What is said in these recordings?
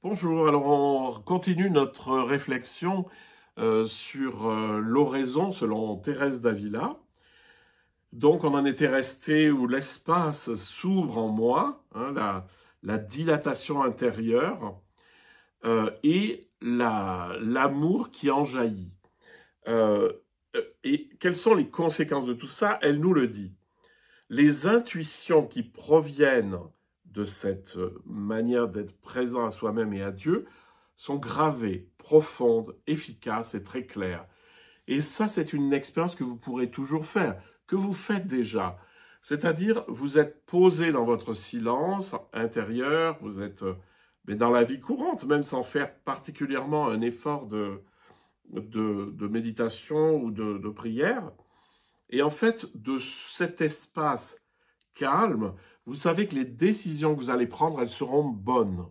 Bonjour, alors on continue notre réflexion sur l'oraison selon Thérèse d'Avila. Donc on en était resté où l'espace s'ouvre en moi, hein, la dilatation intérieure et l'amour qui en jaillit. Euh, et quelles sont les conséquences de tout ça? Elle nous le dit. Les intuitions qui proviennent de cette manière d'être présent à soi-même et à Dieu sont gravées, profondes, efficaces et très claires. Et ça, c'est une expérience que vous pourrez toujours faire, que vous faites déjà. C'est-à-dire, vous êtes posé dans votre silence intérieur, vous êtes mais dans la vie courante, même sans faire particulièrement un effort de méditation ou de prière. Et en fait, de cet espace calme, vous savez que les décisions que vous allez prendre, elles seront bonnes.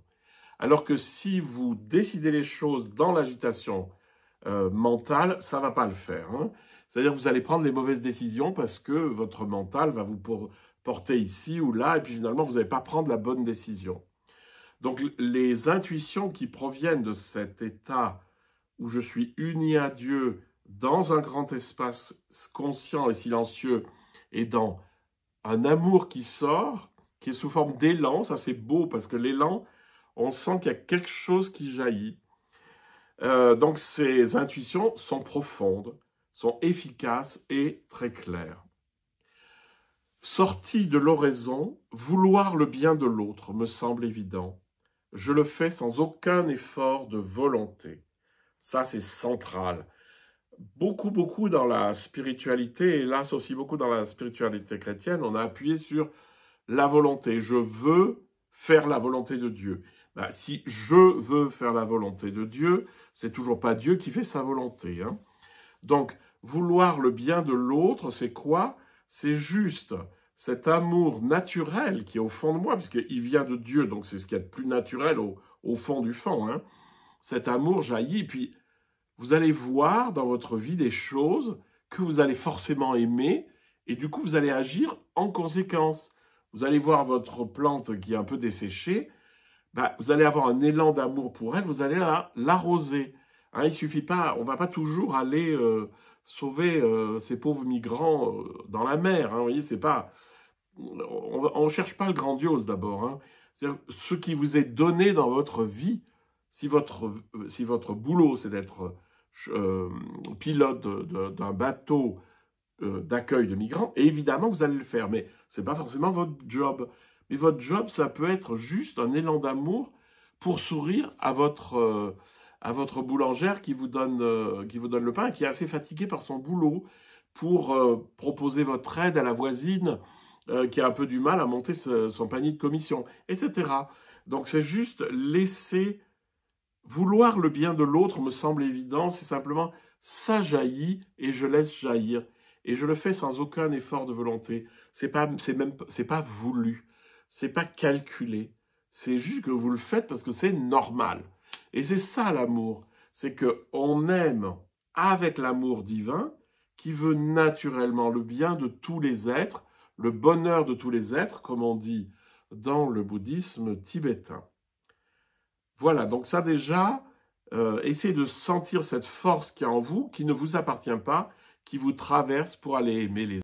Alors que si vous décidez les choses dans l'agitation mentale, ça ne va pas le faire, hein. C'est-à-dire que vous allez prendre les mauvaises décisions parce que votre mental va vous porter ici ou là, et puis finalement, vous n'allez pas prendre la bonne décision. Donc les intuitions qui proviennent de cet état où je suis uni à Dieu dans un grand espace conscient et silencieux et dans un amour qui sort, qui est sous forme d'élan, ça c'est beau parce que l'élan, on sent qu'il y a quelque chose qui jaillit. Donc ces intuitions sont profondes, sont efficaces et très claires. Sorti de l'oraison, vouloir le bien de l'autre me semble évident. Je le fais sans aucun effort de volonté. Ça, c'est central. Beaucoup dans la spiritualité, hélas aussi beaucoup dans la spiritualité chrétienne, on a appuyé sur la volonté. Je veux faire la volonté de Dieu. Ben, si je veux faire la volonté de Dieu, c'est toujours pas Dieu qui fait sa volonté, hein. Donc, vouloir le bien de l'autre, c'est quoi? C'est juste cet amour naturel qui est au fond de moi, puisqu'il vient de Dieu, donc c'est ce qu'il y a de plus naturel au fond du fond, hein. Cet amour jaillit, puis vous allez voir dans votre vie des choses que vous allez forcément aimer, et du coup, vous allez agir en conséquence. Vous allez voir votre plante qui est un peu desséchée, bah, vous allez avoir un élan d'amour pour elle, vous allez l'arroser. Hein, il suffit pas, on va pas toujours aller sauver ces pauvres migrants dans la mer. Hein, vous voyez, c'est pas, on cherche pas le grandiose d'abord, hein. C'est-à-dire ce qui vous est donné dans votre vie. Si votre boulot, c'est d'être pilote d'un bateau d'accueil de migrants, et évidemment, vous allez le faire, mais c'est pas forcément votre job. Mais votre job, ça peut être juste un élan d'amour pour sourire à votre boulangère qui vous donne le pain, et qui est assez fatiguée par son boulot, pour proposer votre aide à la voisine qui a un peu du mal à monter son panier de commission, etc. Donc c'est juste laisser vouloir le bien de l'autre me semble évident, c'est simplement ça jaillit et je laisse jaillir. Et je le fais sans aucun effort de volonté. C'est pas voulu, c'est pas calculé. C'est juste que vous le faites parce que c'est normal. Et c'est ça l'amour, c'est que on aime avec l'amour divin qui veut naturellement le bien de tous les êtres, le bonheur de tous les êtres, comme on dit dans le bouddhisme tibétain. Voilà, donc ça déjà, essayez de sentir cette force qui est en vous, qui ne vous appartient pas, qui vous traverse pour aller aimer les